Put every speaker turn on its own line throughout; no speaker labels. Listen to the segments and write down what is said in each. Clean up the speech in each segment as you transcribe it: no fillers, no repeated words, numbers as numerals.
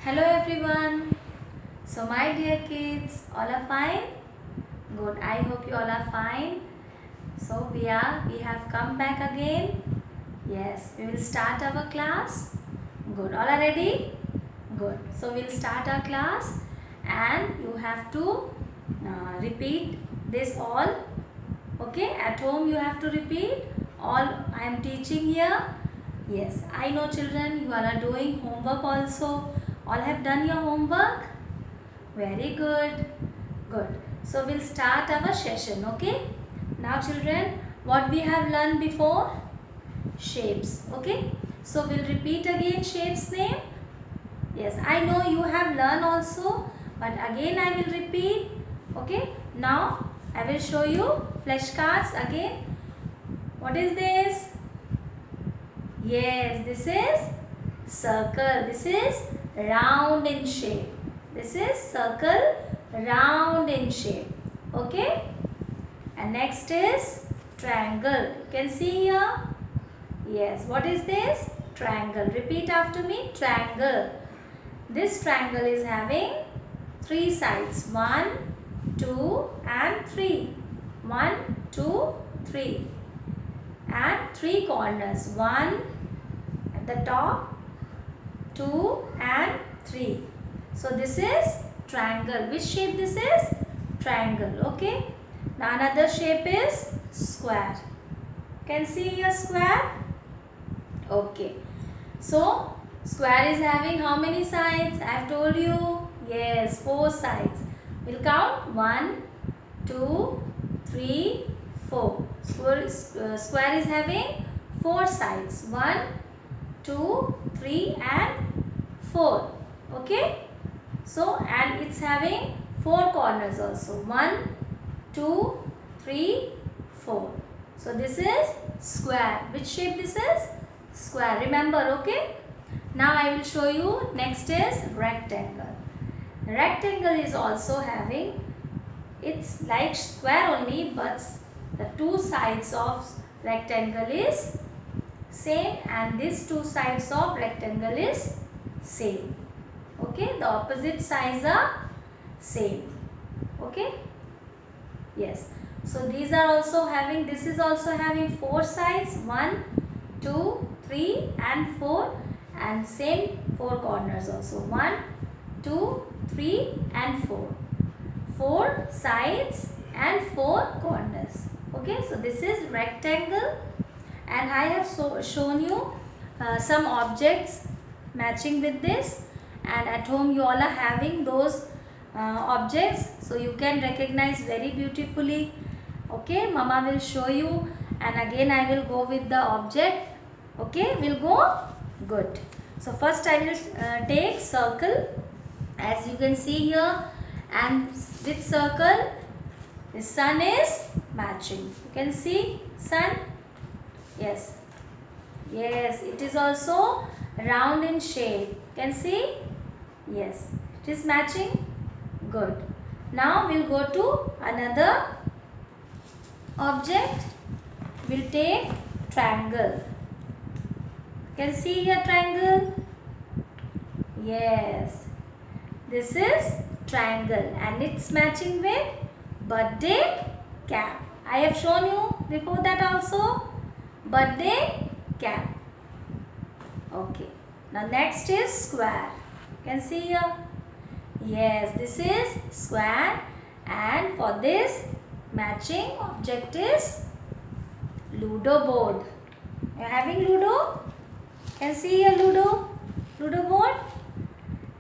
Hello everyone. So my dear kids, all are fine? Good. I hope you all are fine. So we have come back again. Yes, we will start our class. Good. All are ready? Good. So we'll start our class and you have to repeat this all. Okay, at home you have to repeat all I am teaching here. Yes, I know children, you all are doing homework also. All have done your homework? Very good. Good. So we'll start our session, okay? Now children, what we have learned before? Shapes, okay? So we'll repeat again shapes name. Yes, I know you have learned also, but again I will repeat, okay? Now I will show you flashcards again. What is this? Yes, this is circle. This is round in shape. This is circle, round in shape. Okay? And next is triangle. You can see here. Yes, what is this? Triangle. Repeat after me. Triangle. This triangle is having three sides. 1, 2 and 3. 1, 2, 3. And three corners. 1 at the top, 2 and 3. So this is triangle. Which shape this is? Triangle. Okay. Now another shape is square. Can see a square? Okay. So square is having how many sides? I have told you. Yes, 4 sides. We'll count 1, 2, 3, 4. Square is having 4 sides. 1, 2, 3 and 4. Okay. So and it's having 4 corners also. 1, 2, 3, 4. So this is square. Which shape this is? Square. Remember, okay? Now I will show you. Next is rectangle. Rectangle is also having, it's like square only, but the two sides of rectangle is same and these two sides of rectangle is same. Okay, the opposite sides are same. Okay, yes. So these are also having, this is also having 4 sides, 1, 2, 3 and 4 and same 4 corners also, 1, 2, 3 and 4. 4 sides and 4 corners. Okay, so this is rectangle and I have shown you some objects matching with this, and at home you all are having those objects, so you can recognize very beautifully. Okay, mama will show you and again I will go with the object. Okay, we'll go. Good. So first I will take circle, as you can see here, and with circle the sun is matching. You can see sun. Yes. Yes, it is also round in shape. Can see? Yes. It is matching. Good. Now we'll go to another object. We'll take triangle. Can see here triangle? Yes. This is triangle and it's matching with birthday cap. I have shown you before that also. Birthday cap. Okay. Now next is square. Can see here? Yes, this is square and for this matching object is Ludo board. You are having Ludo? Can see here Ludo? Ludo board?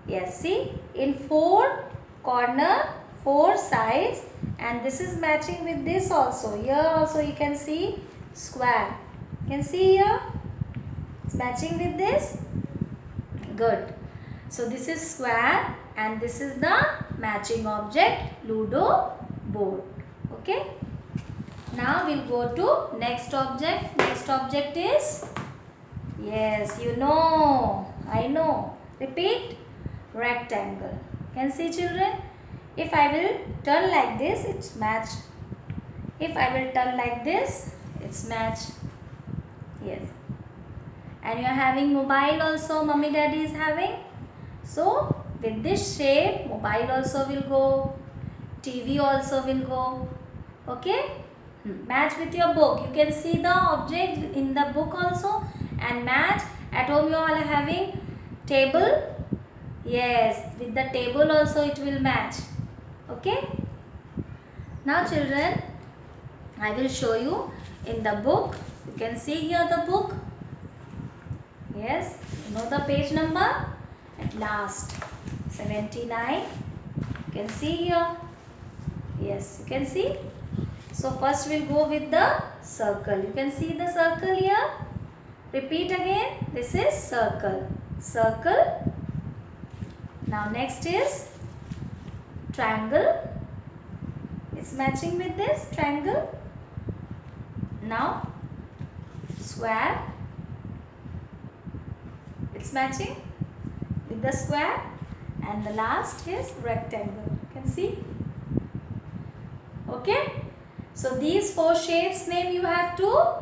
Yes, see, in 4 corner, 4 sides, and this is matching with this also. Here also you can see square. Can see here? It's matching with this. Good. So this is square and this is the matching object Ludo board. Okay. Now we'll go to next object. Next object is, yes, you know, I know. Repeat. Rectangle. Can see children? If I will turn like this, it's matched. If I will turn like this, it's matched. Yes. And you are having mobile also, mommy daddy is having. So with this shape, mobile also will go, TV also will go. Okay, match with your book. You can see the object in the book also and match. At home you all are having table. Yes, with the table also it will match. Okay, now children, I will show you in the book. You can see here the book. Yes, you know the page number at last 79. You can see here. Yes, you can see. So first we'll go with the circle. You can see the circle here. Repeat again. This is circle. Circle. Now next is triangle. It's matching with this triangle. Now square. It's matching with the square. And the last is rectangle. You can see. Okay. So these 4 shapes name you have to,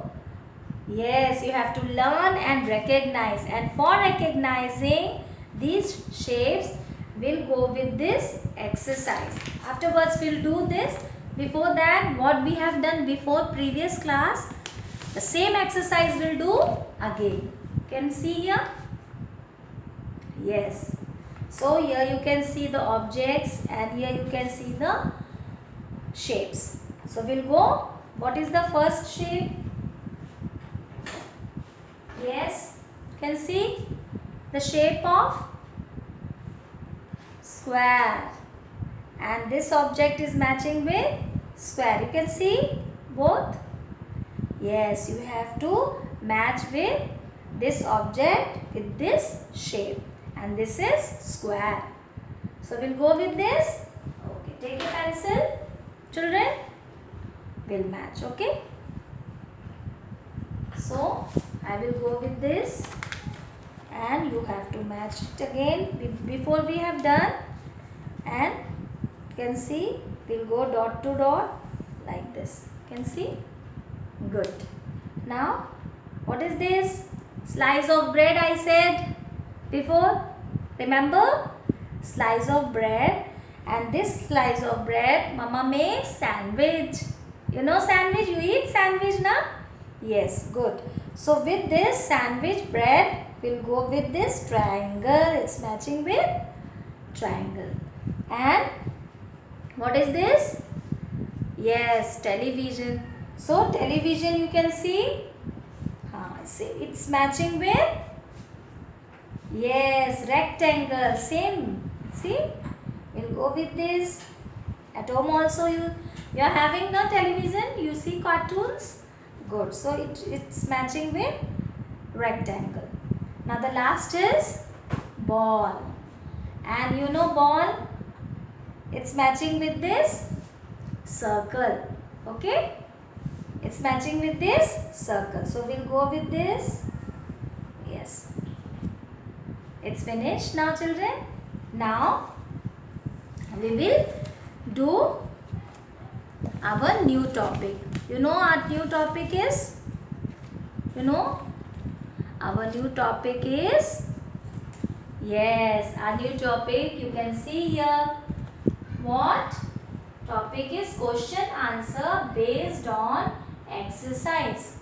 yes, you have to learn and recognize. And for recognizing these shapes, we'll go with this exercise. Afterwards, we'll do this. Before that, what we have done before previous class, the same exercise we'll do again. Can see here? Yes. So here you can see the objects and here you can see the shapes. So we'll go. What is the first shape? Yes, you can see the shape of square, and this object is matching with square. You can see both. Yes, you have to match with this object with this shape, and this is square. So we'll go with this. Okay, take a pencil, children. Will match. Okay, so I will go with this and you have to match it again before we have done, and you can see we'll go dot to dot like this. You can see. Good. Now what is this? Slice of bread I said before. Remember? Slice of bread, and this slice of bread mama makes sandwich. You know sandwich? You eat sandwich na? Yes, good. So with this sandwich bread, we'll go with this triangle. It's matching with triangle. And what is this? Yes, television. So television you can see. See, it's matching with, yes, rectangle. Same. See, we'll go with this. At home also you are having no television. You see cartoons. Good. So it's matching with rectangle. Now the last is ball. And you know ball, it's matching with this circle. Okay. It's matching with this circle. So we'll go with this. Yes. It's finished now children. Now we will do our new topic. You know our new topic is? You know? Our new topic is? Yes, our new topic you can see here. What? Topic is question answer based on exercise.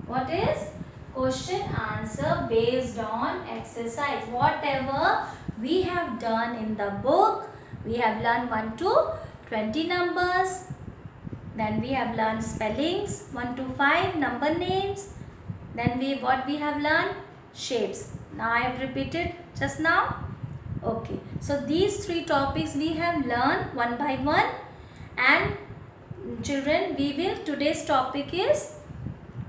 What is? Question answer based on exercise. Whatever we have done in the book, we have learned 1 to 20 numbers. Then we have learned spellings, 1 to 5 number names. Then what we have learned? Shapes. Now I have repeated just now. Okay. So these 3 topics we have learned one by one. And children, today's topic is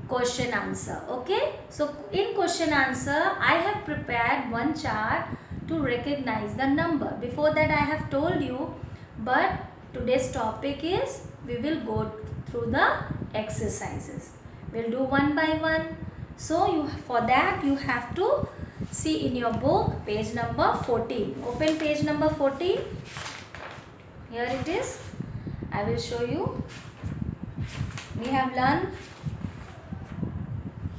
question answer. Okay. So in question answer, I have prepared one chart to recognize the number. Before that I have told you, but today's topic is we will go through the exercises. We'll do one by one. So for that you have to see in your book page number 14. Open page number 14. Here it is. I will show you. We have learned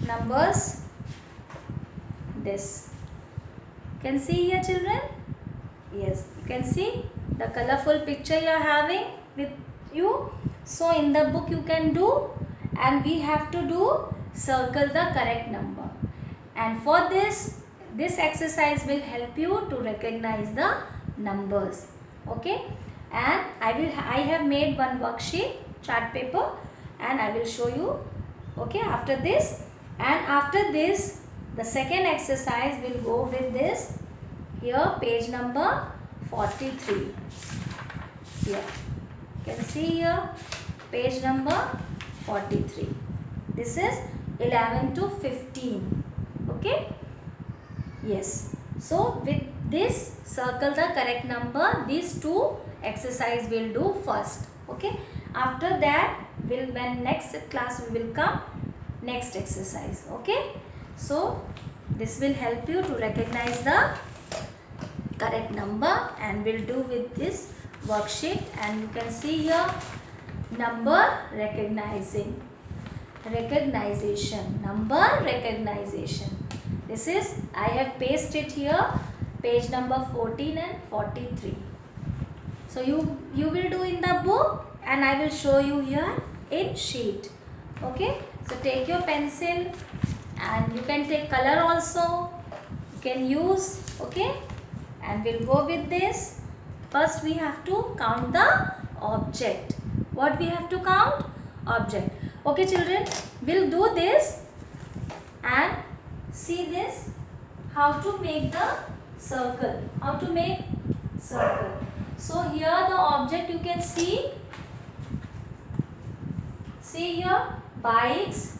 numbers. This. Can see here children? Yes, you can see the colorful picture you are having with you. So in the book you can do, and we have to do circle the correct number. And for this exercise will help you to recognize the numbers. Okay, and I have made one worksheet chart paper, and I will show you. Okay, after this, and after this the second exercise will go with this. Here page number 43. Here you can see here page number 43. This is 11 to 15. Okay, yes. So with this circle the correct number. These two exercise will do first. Okay, after that when next class we will come, next exercise. Okay, so this will help you to recognize the correct number, and we'll do with this worksheet. And you can see here number recognition, number recognition. This is, I have pasted here page number 14 and 43. So you will do in the book, and I will show you here in sheet. Okay, so take your pencil, and you can take color also, you can use. Okay, and we'll go with this. First we have to count the object. What we have to count? Object. Okay children, we'll do this and see this, how to make the circle. How to make circle. So here the object you can see. See here, bikes,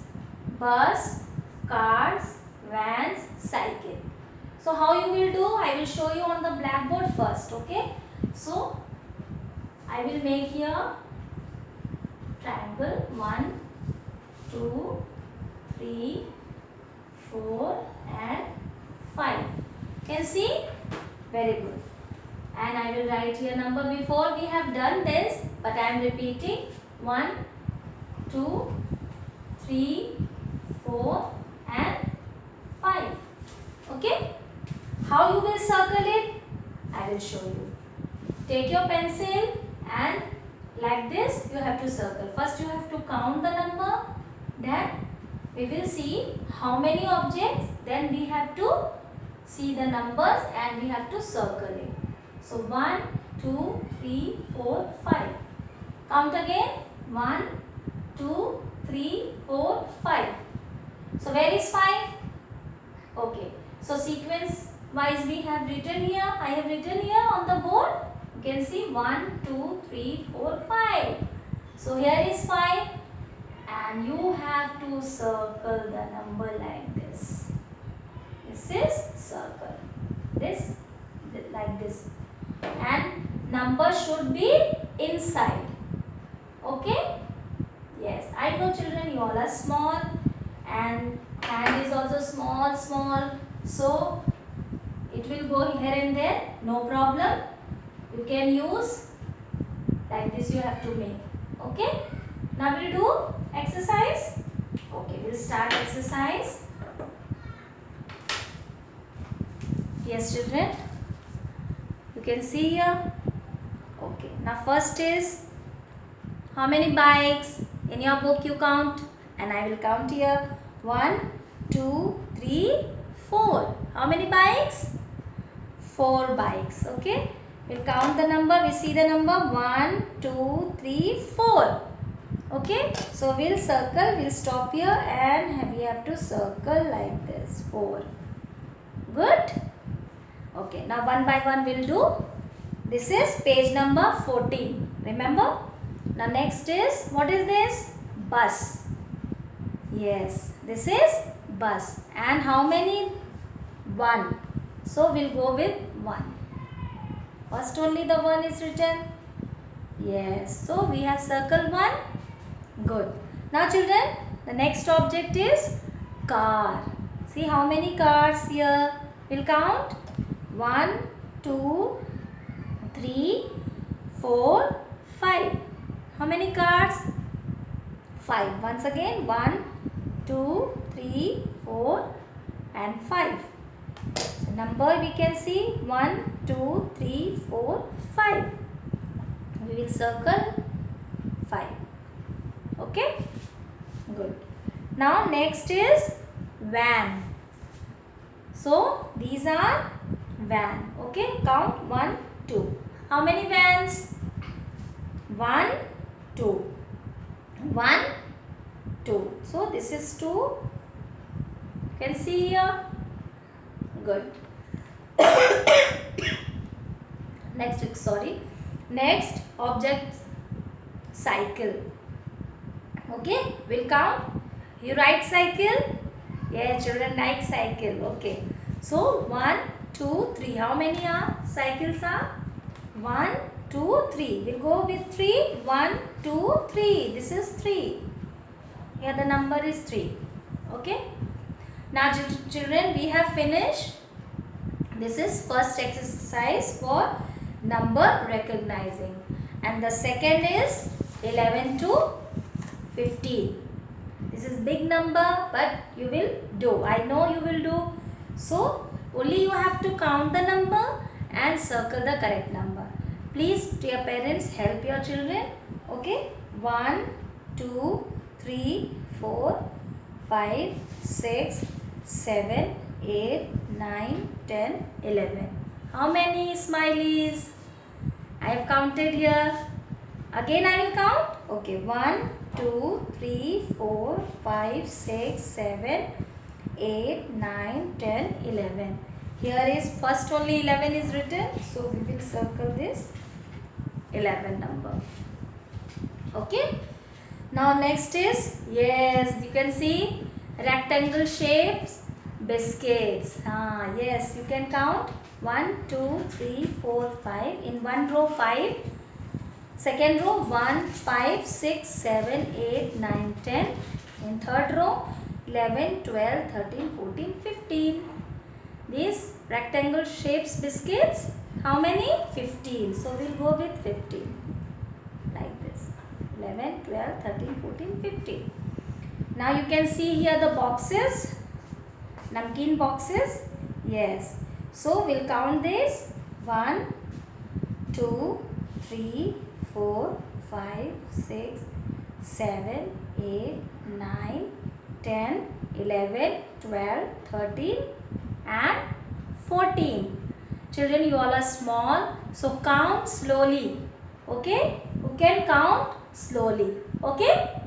bus, cars, vans, cycle. So how you will do? I will show you on the blackboard first. Okay, so I will make here triangle 1, 2, 3, 4 and 5. Can see? Very good. And I will write here number. Before we have done this, but I am repeating. 1, 2, 3, 4 and 5. Okay, how you will circle it? I will show you. Take your pencil, and like this you have to circle. First you have to count the number, then we will see how many objects, then we have to see the numbers and we have to circle it. So 1, 2, 3, 4, 5. Count again. 1, 2, 3, 4, 5. So where is 5? Okay. So sequence wise we have written here. I have written here on the board. You can see 1, 2, 3, 4, 5. So here is 5. And you have to circle the number like this. This is circle. This like this. And number should be inside. Okay? Yes, I know children, you all are small and hand is also small. So it will go here and there. No problem. You can use like this. You have to make. Okay? Now we'll do exercise. Okay, we'll start exercise. Yes, children. You can see here. Okay. Now first is how many bikes? In your book you count, and I will count here. 1, 2, 3, 4. How many bikes? 4 bikes. Okay. We'll count the number. We see the number 1, 2, 3, 4. Okay. So we'll circle. We'll stop here and we have to circle like this. 4. Good. Okay. Now one by one we'll do. This is page number 14. Remember? Now next is, what is this? Bus. Yes, this is bus. And how many? 1. So we'll go with 1. First only the 1 is written. Yes, so we have circled 1. Good. Now children, the next object is car. See how many cars here? We'll count. 1, 2, 3, 4, 5. How many cars? 5. Once again, 1, 2, 3, 4 and 5. So number we can see 1, 2, 3, 4, 5. We will circle 5. Okay? Good. Now next is van. So these are van. Okay? Count 1, 2. How many vans? 1, 2. 1, 2. So this is 2. You can see here. Good. Next object, cycle. Okay, we'll count. You write cycle? Yeah, children like cycle. Okay. So 1, 2, 3. How many are cycles are? 1, 2, 3. We'll go with 3. 1, 2, 3. This is 3. Here the number is 3. Okay. Now children, we have finished. This is first exercise for number recognizing. And the second is 11 to 15. This is big number, but you will do. I know you will do. So only you have to count the number and circle the correct number. Please, dear parents, help your children. Okay. 1, 2, 3, 4, 5, 6, 7, 8, 9, 10, 11. How many smileys? I have counted here. Again I will count. Okay. 1, 2, 3, 4, 5, 6, 7, 8, 9, 10, 11. Here is first only 11 is written. So we will circle this 11 number. Okay. Now next is, yes, you can see rectangle shapes, biscuits. Yes, you can count 1, 2, 3, 4, 5. In one row 5. Second row 1, 5, 6, 7, 8, 9, 10. In third row 11, 12, 13, 14, 15. These rectangle shapes biscuits, how many? 15. So we'll go with 15. Like this. 11, 12, 13, 14, 15. Now you can see here the boxes. Namkeen boxes. Yes. So we'll count this. 1, 2, 3, 4, 5, 6, 7, 8, 9, 10, 11, 12, 13 and 14. Children, you all are small. So count slowly. Okay? You can count slowly. Okay?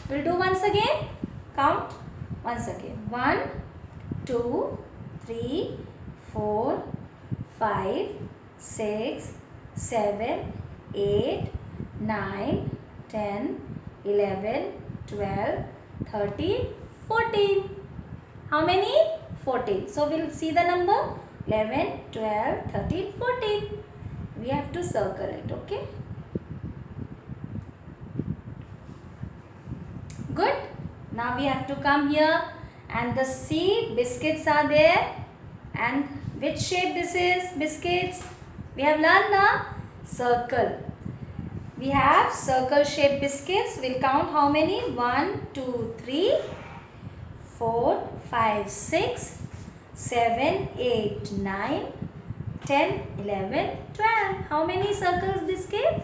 We'll do once again. Count once again. 1, 2, 3, 4, 5, 6, 7, 8, 9, 10, 11, 12, 13, 14. How many? 14. So we'll see the number 11, 12, 13, 14. We have to circle it. Okay? Good. Now we have to come here and the see biscuits are there. And which shape this is? Biscuits. We have learned now. Circle. We have circle shaped biscuits. We'll count how many? 1, 2, 3, 4, 5, 6, 7, 8, 9, 10, 11, 12. How many circles biscuits?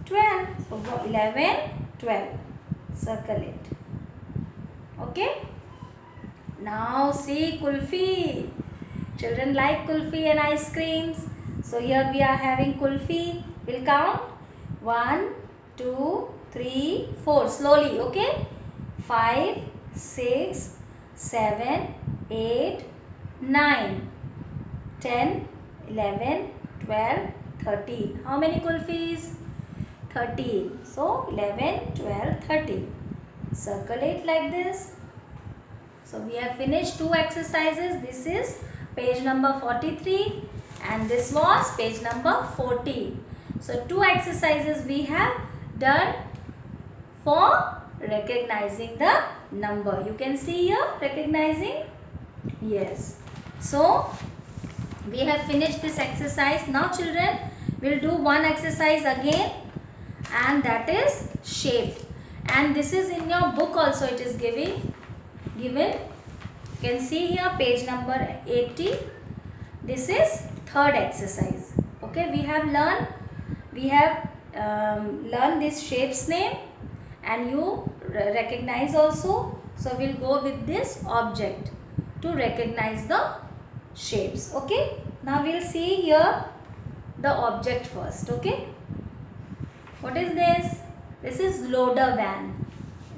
12. So go 11, 12. Circle it. Okay. Now see kulfi. Children like kulfi and ice creams. So here we are having kulfi. We'll count 1, 2, 3, 4. Slowly. Okay. 5, 6, 7, 8, 9, 10, 11, 12, 13. How many kulfis? 13. So 11, 12, 13. Circle it like this. So we have finished 2 exercises. This is page number 43 and this was page number 14. So 2 exercises we have done for recognizing the number. You can see here recognizing. Yes. So we have finished this exercise. Now children, we'll do one exercise again and that is shape. And this is in your book also it is given. You can see here page number 80 This is third exercise. Okay, we have learned this shape's name, and you recognize also. So we'll go with this object to recognize the shapes. Okay, now we'll see here the object first. Okay, what is this? This is loader van.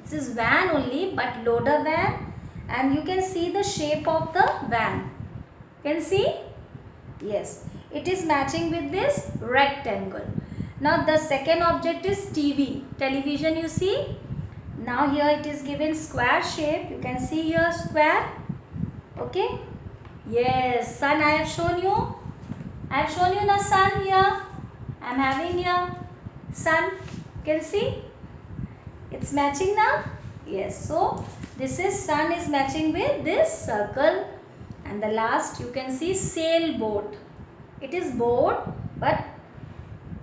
This is van only, but loader van, and you can see the shape of the van. Can see? Yes, it is matching with this rectangle. Now the second object is TV, television, you see. Now here it is given square shape. You can see here square. Okay. Yes, sun I have shown you. I have shown you the sun here. I am having here sun. Can see? It's matching now. Yes. So this is sun is matching with this circle. And the last you can see sailboat. It is boat, but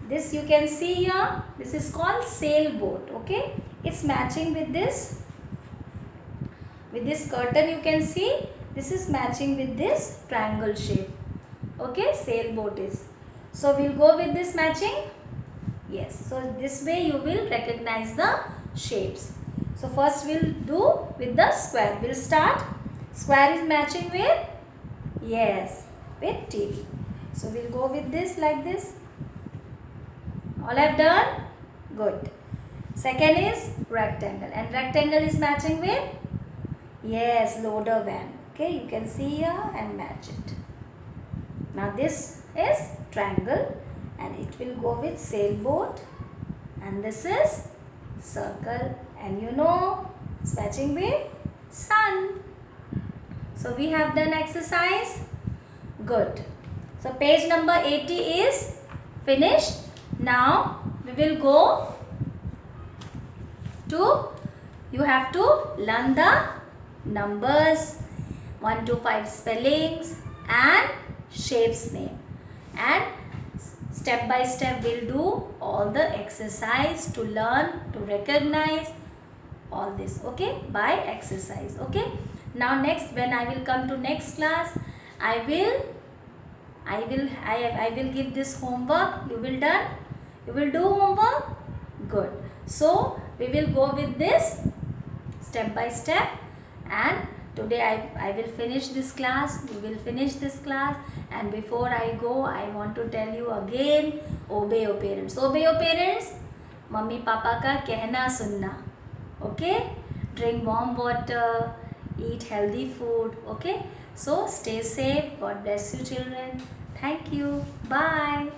this you can see here. This is called sailboat. Okay. It's matching with this curtain. You can see this is matching with this triangle shape. Okay. Sailboat is. So we'll go with this matching. Yes. So this way you will recognize the shapes. So first we'll do with the square. We'll start. Square is matching with, yes, with TV. So we'll go with this like this. All I've done? Good. Second is rectangle, and rectangle is matching with, yes, loader van. Okay, you can see here and match it. Now this is triangle, and it will go with sailboat, and this is circle, and you know it's matching with sun. So we have done exercise. Good. So page number 80 is finished. Now we will go to, you have to learn the numbers, 1 to 5 spellings and shapes name, and step by step we'll do all the exercise to learn, to recognize all this, okay, by exercise. Okay, now next, when I will come to next class, I will give this homework. You will do homework. Good. So we will go with this step by step, and today I will finish this class. We will finish this class, and before I go, I want to tell you again, obey your parents. Obey your parents. Mummy papa का कहना सुनना. Okay, drink warm water, eat healthy food. Okay, so stay safe. God bless you, children. Thank you. Bye.